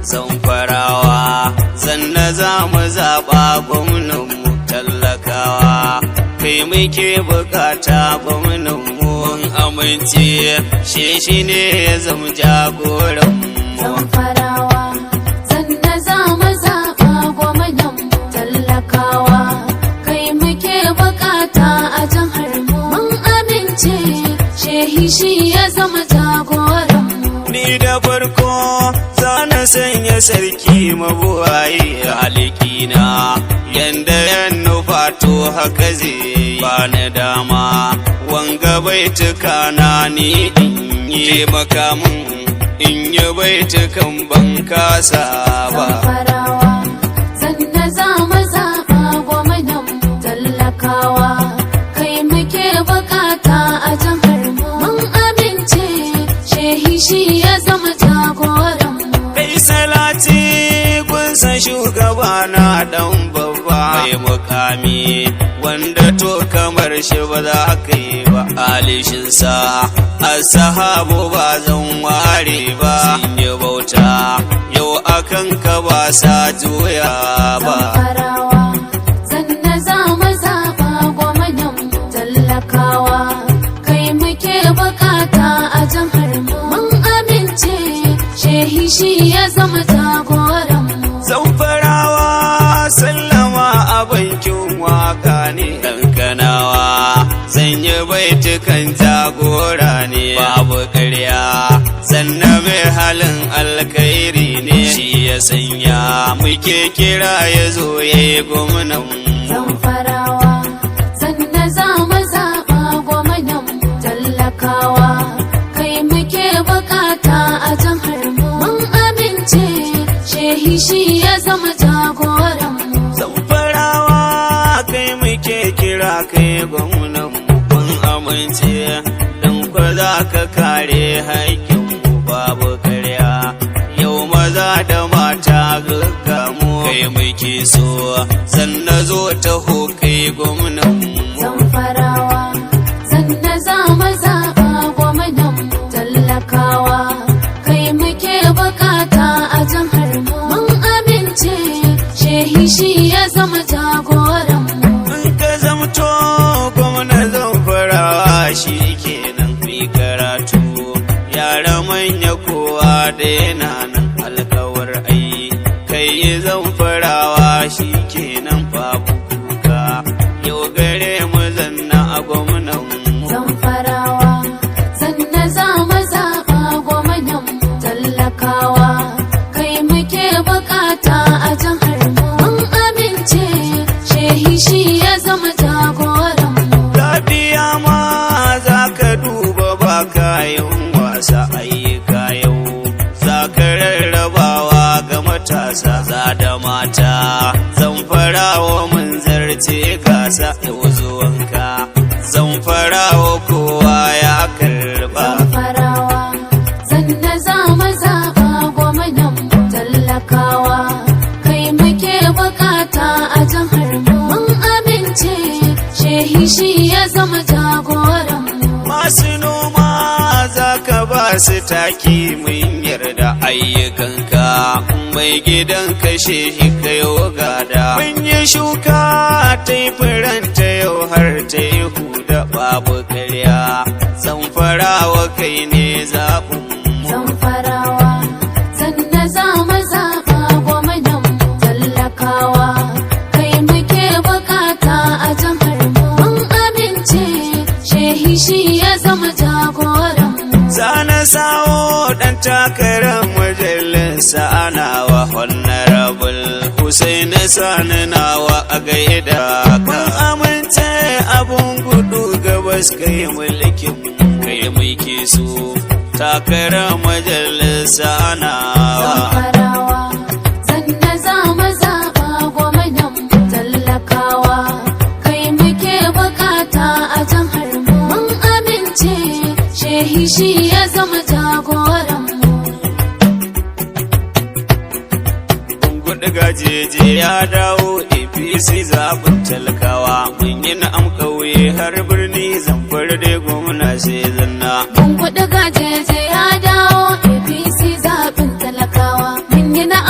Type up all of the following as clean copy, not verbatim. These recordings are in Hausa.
Zamfarawa zanna za mu zaɓa gwamnanmu talakawa kai muke bukata gwamnanmu mun amince shi ne ya zama jagoranmu. Zamfarawa zanna za mu zaɓa gwamnanmu talakawa kai muke bukata a jihar mu mun amince shi ya zama jagoranmu. Ni da farko zana sanya sarki mabuwayi halikina yanda yan nufato haka zai bani dama wanga baituka na ni in yi makamun in yi baitukan ban kasa ba. Zamfarawa zanna za mu zaɓa gwamnanmu talakawa kai muke bukata a jihar mu mun amince shi ya zama jagoranmu. Kai salati kunsa shugaba na dan babba mai mukami wanda to kamar shi ba za ka yi ba alishinsa ashabu ba zan ware ba sun yi bauta yau akan ka ba sa juya ba. Zamfarawa zanna za mu zaɓa gwamnanmu talakawa kai muke bukata a jihar mu mun amince shi ya zama jagoranmu. Zamfarawa sallama a bankin waka ne kankanawa zan yi baitukan jagora ne babu ƙarya sannan mai halin alkhairi ne shi ya sanya muke kira ya zo ya yi gwamnanmu. Zamfarawa zanna za mu zaɓa gwamnanmu talakawa kai muke bukata a jihar mu mun amince shi ya zama jagoranmu. Zamfarawa kai muke kira kai gwamnanmu mun amince don kwa za ka kare haƙƙinmu babu karya yau maza da mata gaggamu kai muke so zanna zo taho kai gwamnanmu. Zamfarawa zanna za mu zaɓa gwamnanmu talakawa kai muke bukata a jihar mu mun amince shi ya zama jagoranmu. In ka zamto gwamna Zamfarawa shi kenan mai karatu yara manya kowa da yana nan alkawar ai kai Zamfarawa shi kenan babu kuka yau gare mu zanna a gwamnanmu. Zamfarawa zanna za mu zaɓa gwamnanmu talakawa kai muke bukata a jihar mu mun amince shi ya zama jagoranmu. Lafiya ma za ka duba ba kayan wasa ayyuka yau za ka rarrabawa ga matasa za da mata Zamfarawa mun zarce gasa yau zuwanka Zamfarawa kowa ya karba. Zamfarawa zanna za mu zaɓa gwamnanmu talakawa kai muke bukata a jihar mu mun amince shi ya zama jagoranmu. Masu noma za ka ba su taki mun yarda ayyukanka mai gidan kashe shi kayo gada mun yi shuka ta yi firanta yau har ta yi huda babu karya Zamfarawa kai ne zaɓinmu. Zamfarawa zanna za mu zaɓa gwamnanmu talakawa kai muke bukata a jihar mu mun amince shi ya zama jagoranmu. Zana sawo ɗan takarar majalisa anawa honorable Hussein Sani nawa a gaida ka amince abun gudu gabas kai mulkin kai muke so takarar majalisa nawa. Zamfarawa zanna za mu zaɓa gwamnanmu talakawa kai muke bukata a jihar mu mun amince shi ya zama jagoranmu. Bungudu gajeje ya dawo APC zaɓin talakawa mun yi na'am ƙauye har birni Zamfara dai gwamna sai zanna. Bungudu gajeje ya dawo APC zaɓin talakawa mun yi na'am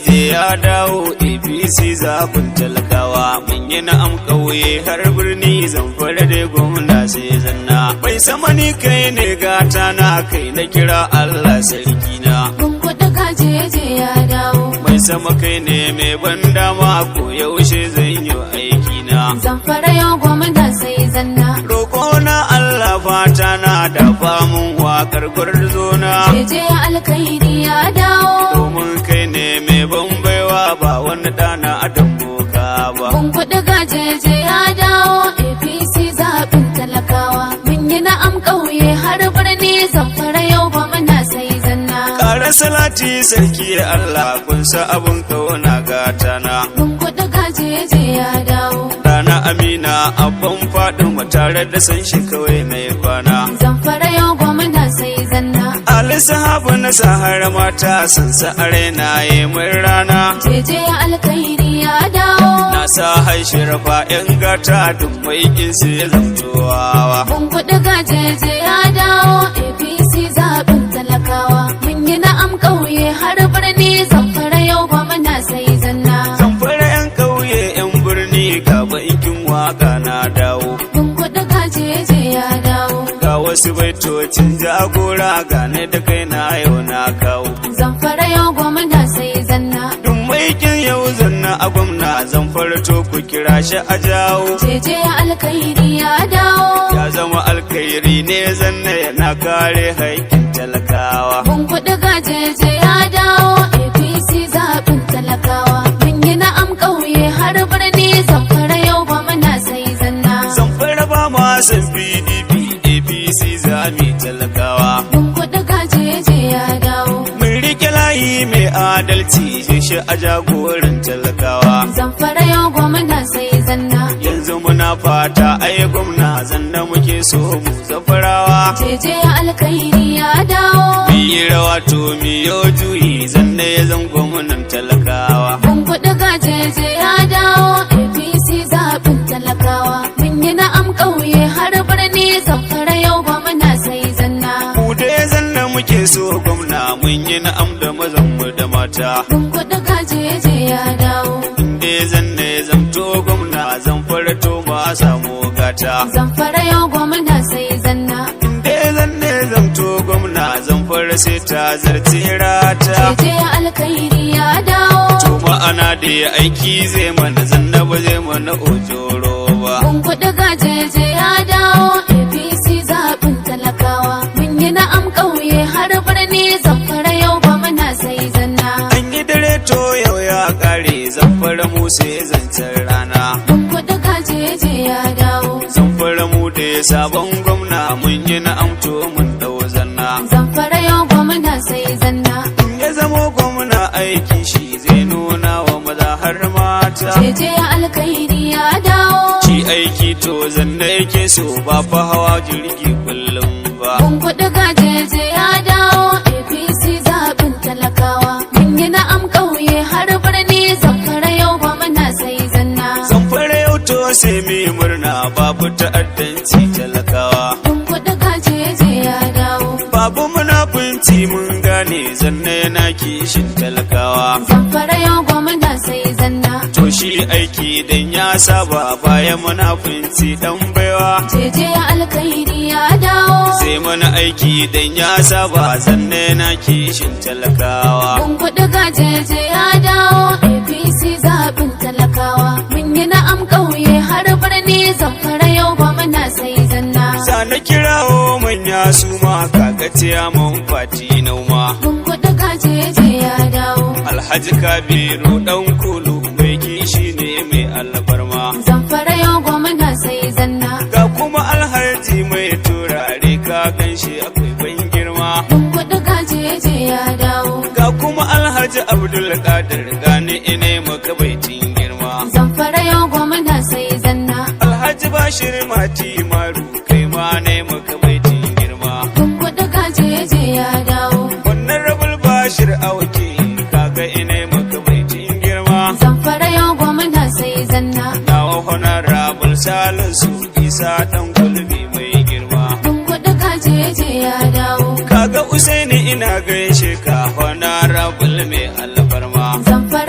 jeje ya dawo APC zaɓin talakawa mun yi na'am ƙauye har birni Zamfara dai gwamna sai zanna bai sama ni kai ne gata na kai na kira Allah sarki na Bungudu ga jeje ya dawo mai sama kai ne mai ban dama ko yaushe zan yi aiki na Zamfara yau gwamna sai zanna roƙo na Allah fata na da famun wakar gwarzo na jeje alkhairi ya dawo domin kai ne mai bambaiwa ba wani dana adam boka ba Bungudu ga jeje ya dawo APC zaɓin talakawa mun yi na'am ƙauye har birni Zamfara yau gwamna sai zanna ƙara salati sarki Allah kunsa abun kauna gata na Bungudu ga jeje ya dawo Dana Amina abban Fatima tare da san shi kawai mai kwana Zamfara yau gwamna sai zanna Ali sahabu na sahara mata sun sa arena yi mun rana jeje alkhairi ya dawo na sa haishirfa yan gata duk mai kinsu ya zamtowawa Bungudu ga jeje ya dawo APC zaɓin talakawa mun yi na'am ƙauye har birni Zamfara yau gwamna sai zanna Zamfara yan kauye yan birni ga bankin waka na dawo Bungudu ga jeje ya dawo ga wasu baitocin jagora gane da kai na yau na kawo Zamfara yau gwamna sai zanna duk maikin yau zanna a gwamna Zamfara to ku kira shi a jawo jeje alkhairi ya dawo ya zama alkhairi ne zanna yana kare haƙƙin talakawa Bungudu ga jeje ya dawo APC zaɓin talakawa mun yi na'am ƙauye har birni Zamfara yau gwamna sai zanna Zamfara ba ma san PDP APC zami talakawa Bungudu ga jeje ya dawo mun rike layi mai adalci shi a jagoran talakawa Zamfara yau gwamna sai zanna yanzu muna fata ai gwamna zanna muke so mu Zamfarawa jeje alkhairi ya dawo yi rawa to miyo juyi zanna ya zan gwamnan talakawa Bungudu ga jeje ya dawo APC zaɓin talakawa mun yi na'am ƙauye har birni Zamfara yau gwamna sai zanna mu dai zanna muke so gwamna mun yi na'am da mazan mu da mata Bungudu ga jeje ya dawo inda zanna ya zamto gwamna Zamfara to ma samu gata Zamfara yau gwamna sai zanna inda zanna ya zamto gwamna Zamfara sai ta zarce rata jeje alkhairi ya dawo to ma'ana da ya aiki zai mana zanna ba zai mana ojoro ba Bungudu ga jeje ya dawo APC zaɓin talakawa mun yi na'am ƙauye har birni Zamfara yau gwamna sai zanna an yi dare to yau ya kare Zamfara mu sai zancen rana Bungudu ga jeje ya dawo Zamfara mu da sabon gwamna mun yi na'am to mun dau zanna Zamfara yau gwamna sai zanna in ya zamo gwamna aiki shi zai nuna wa maza har mata jeje alkhairi ya dawo shi aiki to zanna yake so ba fa hawa jirgi kullum ba Bungudu ga jeje ya dawo APC zaɓin talakawa mun yi na'am ƙauye har birni Zamfara yau gwamna sai zanna Zamfara yau to sai mai murna babu ta'addanci talakawa Bungudu ga jeje ya dawo babu munafunci mun gane zanna yana kishin talakawa Zamfara yau gwamna sai zanna to shi aiki dan ya saba bayan munafunci dan baiwa jeje alkhairi ya dawo sai mana aiki dan ya saba zanna yana kishin talakawa Bungudu ga jeje ya dawo APC zaɓin talakawa mun yi na'am ƙauye har birni Zamfara yau gwamna sai zanna na kirawo manya su ma kaga mun fati nauma Bungudu ga jeje ya dawo Alhaji Kabiru dan kulu mai kishi ne mai alfarma Zamfara yau gwamna sai zanna ga kuma Alhaji mai turare ka ganshi akwai ban girma Bungudu ga jeje ya dawo ga kuma Alhaji Abdul Qadir gani ine maka baitin girma Zamfara yau gwamna sai zanna Alhaji Bashir Mati Maru kai ma ne maka baitin girma Bungudu ga jeje ya dawo wannan rabul Bashir auke kaga ine maka baitin girma Zamfara yau gwamna sai zanna nawa honorable Salisu Isa dan gulbi mai girma Bungudu ga jeje ya dawo kaga Usaini ina gaishe ka honorable mai alfarma Zamfara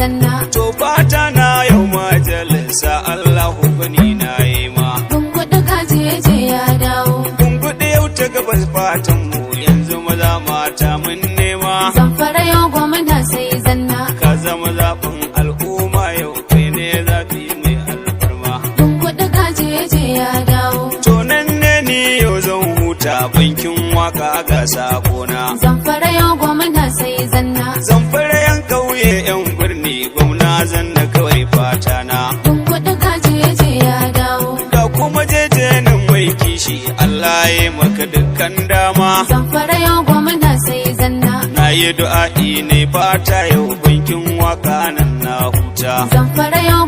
zanna. To fata na yau majalisa Allahu gani na yi ma. Bungudu kajeje ya dawo. Bungudu yau ta gabas fatan mu yanzu maza mata mun nema. Zamfara yau gwamna sai zanna. Ka zama zaɓin al'umma yau kai ne zafi mai alfarma. Bungudu kajeje ya dawo. To nan ne ni yau zan huta bankin waka ga sakona. Zamfara yau gwamna sai zanna. Zamfara yan kauye yan birni gwamna zanna kawai fata na. Bungudu kajeje ya dawo. Da kuma jejenin mai kishi Allah ya maka dukkan dama. Zamfara yau gwamna sai zanna. Na yi du'a'i ne fata yau bankin waka nan na huta. Zamfara yau